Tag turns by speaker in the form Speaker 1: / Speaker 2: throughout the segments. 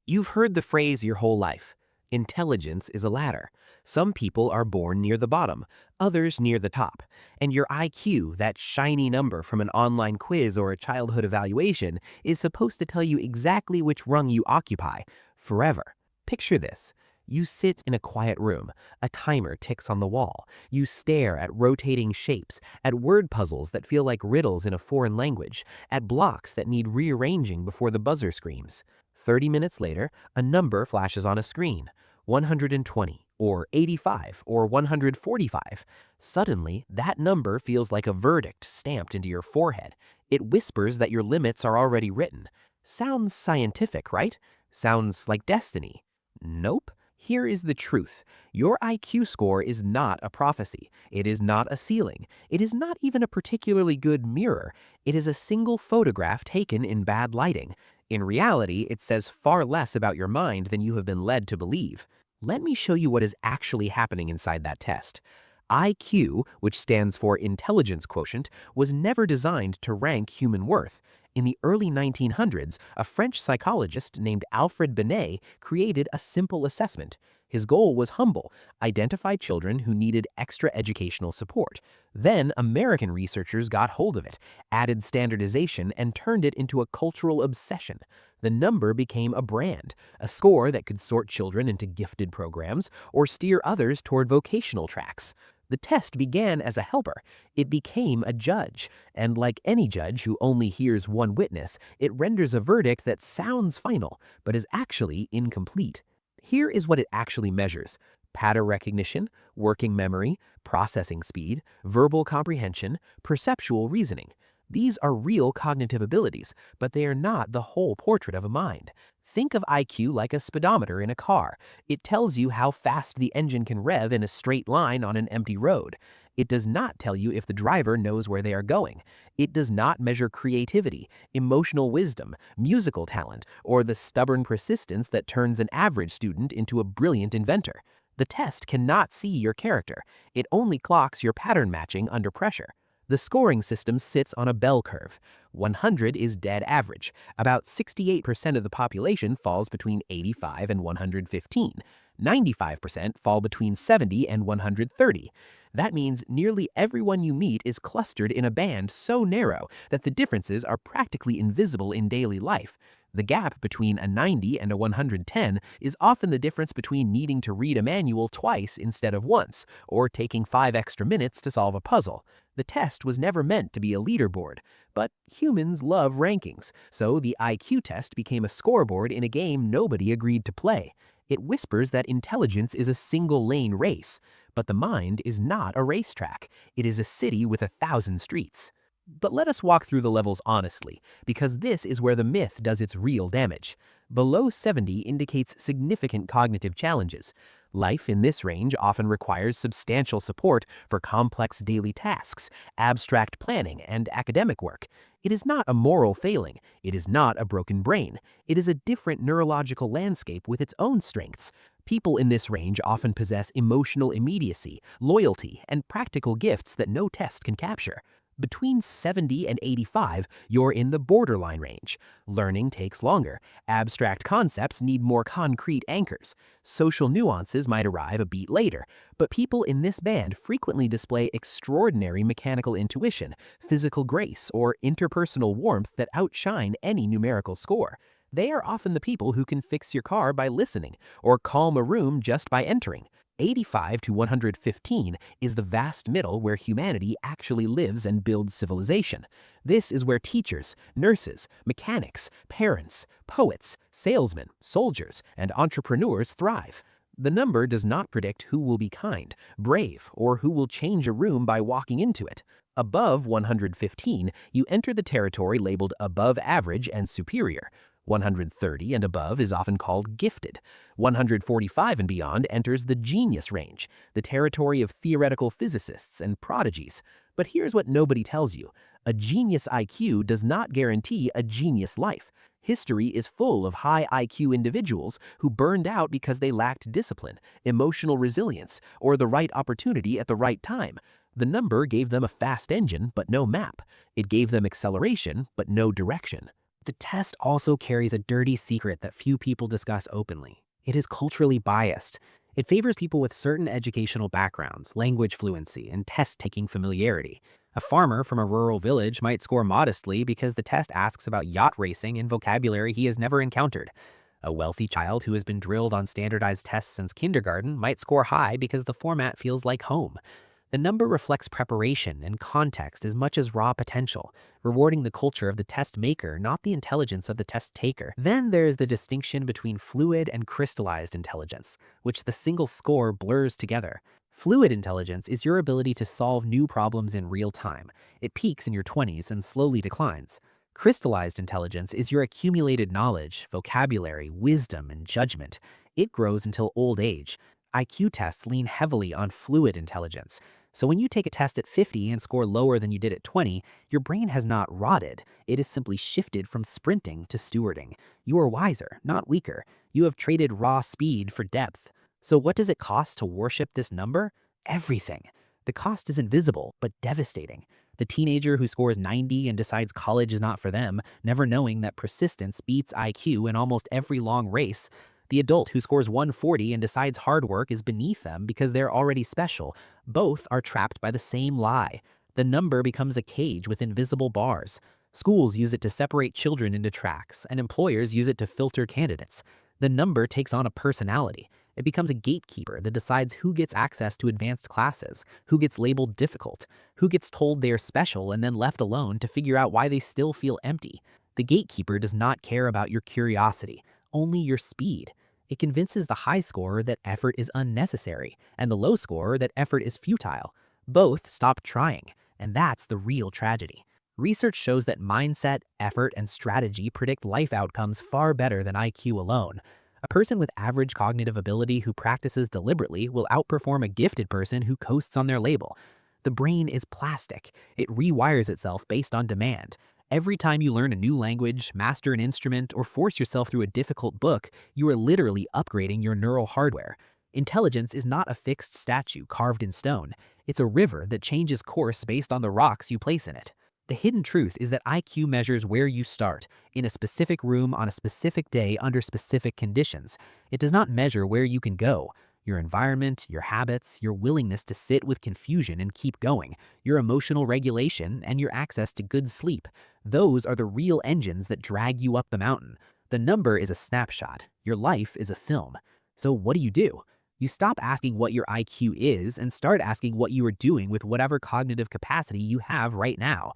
Speaker 1: You've heard the phrase your whole life. Intelligence is a ladder. Some people are born near the bottom, others near the top. And your IQ, that shiny number from an online quiz or a childhood evaluation, is supposed to tell you exactly which rung you occupy, forever. Picture this. You sit in a quiet room. A timer ticks on the wall. You stare at rotating shapes, at word puzzles that feel like riddles in a foreign language, at blocks that need rearranging before the buzzer screams. 30 minutes later, a number flashes on a screen. 120, or 85, or 145. Suddenly, that number feels like a verdict stamped into your forehead. It whispers that your limits are already written. Sounds scientific, right? Sounds like destiny. Nope. Here is the truth. Your IQ score is not a prophecy. It is not a ceiling. It is not even a particularly good mirror. It is a single photograph taken in bad lighting. In reality, it says far less about your mind than you have been led to believe. Let me show you what is actually happening inside that test. IQ, which stands for intelligence quotient, was never designed to rank human worth. In the early 1900s, a French psychologist named Alfred Binet created a simple assessment. His goal was humble: identify children who needed extra educational support. Then American researchers got hold of it, added standardization, and turned it into a cultural obsession. The number became a brand, a score that could sort children into gifted programs or steer others toward vocational tracks. The test began as a helper. It became a judge, and like any judge who only hears one witness, it renders a verdict that sounds final, but is actually incomplete. Here is what it actually measures: pattern recognition, working memory, processing speed, verbal comprehension, perceptual reasoning. These are real cognitive abilities, but they are not the whole portrait of a mind. Think of IQ like a speedometer in a car. It tells you how fast the engine can rev in a straight line on an empty road. It does not tell you if the driver knows where they are going. It does not measure creativity, emotional wisdom, musical talent, or the stubborn persistence that turns an average student into a brilliant inventor. The test cannot see your character. It only clocks your pattern matching under pressure. The scoring system sits on a bell curve. 100 is dead average. About 68% of the population falls between 85 and 115. 95% fall between 70 and 130. That means nearly everyone you meet is clustered in a band so narrow that the differences are practically invisible in daily life. The gap between a 90 and a 110 is often the difference between needing to read a manual twice instead of once, or taking 5 extra minutes to solve a puzzle. The test was never meant to be a leaderboard, but humans love rankings, so the IQ test became a scoreboard in a game nobody agreed to play. It whispers that intelligence is a single-lane race, but the mind is not a racetrack. It is a city with 1,000 streets. But let us walk through the levels honestly, because this is where the myth does its real damage. Below 70 indicates significant cognitive challenges. Life in this range often requires substantial support for complex daily tasks, abstract planning, and academic work. It is not a moral failing. It is not a broken brain. It is a different neurological landscape with its own strengths. People in this range often possess emotional immediacy, loyalty, and practical gifts that no test can capture. Between 70 and 85, you're in the borderline range. Learning takes longer. Abstract concepts need more concrete anchors. Social nuances might arrive a beat later, but people in this band frequently display extraordinary mechanical intuition, physical grace, or interpersonal warmth that outshine any numerical score. They are often the people who can fix your car by listening, or calm a room just by entering. 85 to 115 is the vast middle where humanity actually lives and builds civilization. This is where teachers, nurses, mechanics, parents, poets, salesmen, soldiers, and entrepreneurs thrive. The number does not predict who will be kind, brave, or who will change a room by walking into it. Above 115, you enter the territory labeled above average and superior. 130 and above is often called gifted. 145 and beyond enters the genius range, the territory of theoretical physicists and prodigies. But here's what nobody tells you: a genius IQ does not guarantee a genius life. History is full of high IQ individuals who burned out because they lacked discipline, emotional resilience, or the right opportunity at the right time. The number gave them a fast engine, but no map. It gave them acceleration, but no direction. The test also carries a dirty secret that few people discuss openly. It is culturally biased. It favors people with certain educational backgrounds, language fluency, and test-taking familiarity. A farmer from a rural village might score modestly because the test asks about yacht racing and vocabulary he has never encountered. A wealthy child who has been drilled on standardized tests since kindergarten might score high because the format feels like home. The number reflects preparation and context as much as raw potential, rewarding the culture of the test maker, not the intelligence of the test taker. Then there's the distinction between fluid and crystallized intelligence, which the single score blurs together. Fluid intelligence is your ability to solve new problems in real time. It peaks in your 20s and slowly declines. Crystallized intelligence is your accumulated knowledge, vocabulary, wisdom, and judgment. It grows until old age. IQ tests lean heavily on fluid intelligence. So when you take a test at 50 and score lower than you did at 20, your brain has not rotted. It has simply shifted from sprinting to stewarding. You are wiser, not weaker. You have traded raw speed for depth. So what does it cost to worship this number? Everything. The cost is invisible, but devastating. The teenager who scores 90 and decides college is not for them, never knowing that persistence beats IQ in almost every long race. The adult who scores 140 and decides hard work is beneath them because they're already special. Both are trapped by the same lie. The number becomes a cage with invisible bars. Schools use it to separate children into tracks, and employers use it to filter candidates. The number takes on a personality. It becomes a gatekeeper that decides who gets access to advanced classes, who gets labeled difficult, who gets told they are special and then left alone to figure out why they still feel empty. The gatekeeper does not care about your curiosity, only your speed. It convinces the high scorer that effort is unnecessary, and the low scorer that effort is futile. Both stop trying, and that's the real tragedy. Research shows that mindset, effort, and strategy predict life outcomes far better than IQ alone. A person with average cognitive ability who practices deliberately will outperform a gifted person who coasts on their label. The brain is plastic. It rewires itself based on demand. Every time you learn a new language, master an instrument, or force yourself through a difficult book, you are literally upgrading your neural hardware. Intelligence is not a fixed statue carved in stone. It's a river that changes course based on the rocks you place in it. The hidden truth is that IQ measures where you start, in a specific room on a specific day under specific conditions. It does not measure where you can go. Your environment, your habits, your willingness to sit with confusion and keep going, your emotional regulation, and your access to good sleep. Those are the real engines that drag you up the mountain. The number is a snapshot. Your life is a film. So what do? You stop asking what your IQ is and start asking what you are doing with whatever cognitive capacity you have right now.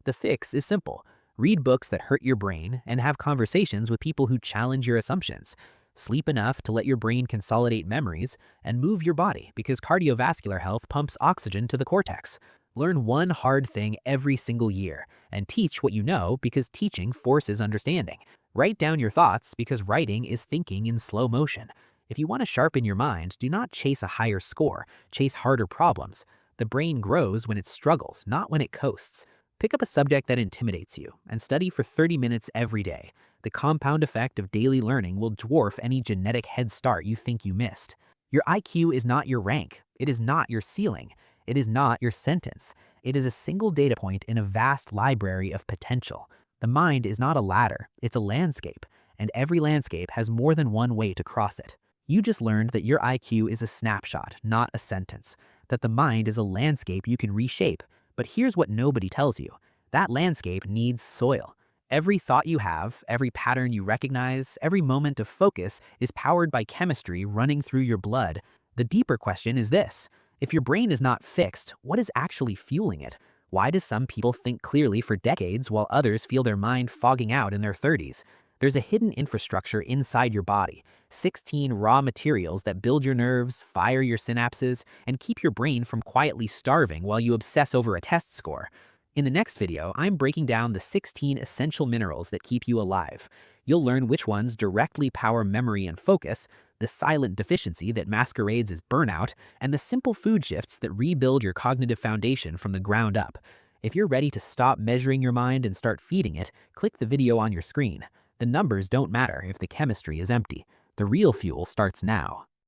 Speaker 1: The fix is simple. Read books that hurt your brain and have conversations with people who challenge your assumptions. Sleep enough to let your brain consolidate memories, and move your body because cardiovascular health pumps oxygen to the cortex. Learn one hard thing every single year, and teach what you know because teaching forces understanding. Write down your thoughts because writing is thinking in slow motion. If you want to sharpen your mind, do not chase a higher score, chase harder problems. The brain grows when it struggles, not when it coasts. Pick up a subject that intimidates you and study for 30 minutes every day. The compound effect of daily learning will dwarf any genetic head start you think you missed. Your IQ is not your rank. It is not your ceiling. It is not your sentence. It is a single data point in a vast library of potential. The mind is not a ladder, it's a landscape, and every landscape has more than one way to cross it. You just learned that your IQ is a snapshot, not a sentence, that the mind is a landscape you can reshape. But here's what nobody tells you. That landscape needs soil. Every thought you have, every pattern you recognize, every moment of focus is powered by chemistry running through your blood. The deeper question is this. If your brain is not fixed, what is actually fueling it? Why do some people think clearly for decades while others feel their mind fogging out in their 30s? There's a hidden infrastructure inside your body, 16 raw materials that build your nerves, fire your synapses, and keep your brain from quietly starving while you obsess over a test score. In the next video, I'm breaking down the 16 essential minerals that keep you alive. You'll learn which ones directly power memory and focus, the silent deficiency that masquerades as burnout, and the simple food shifts that rebuild your cognitive foundation from the ground up. If you're ready to stop measuring your mind and start feeding it, click the video on your screen. The numbers don't matter if the chemistry is empty. The real fuel starts now.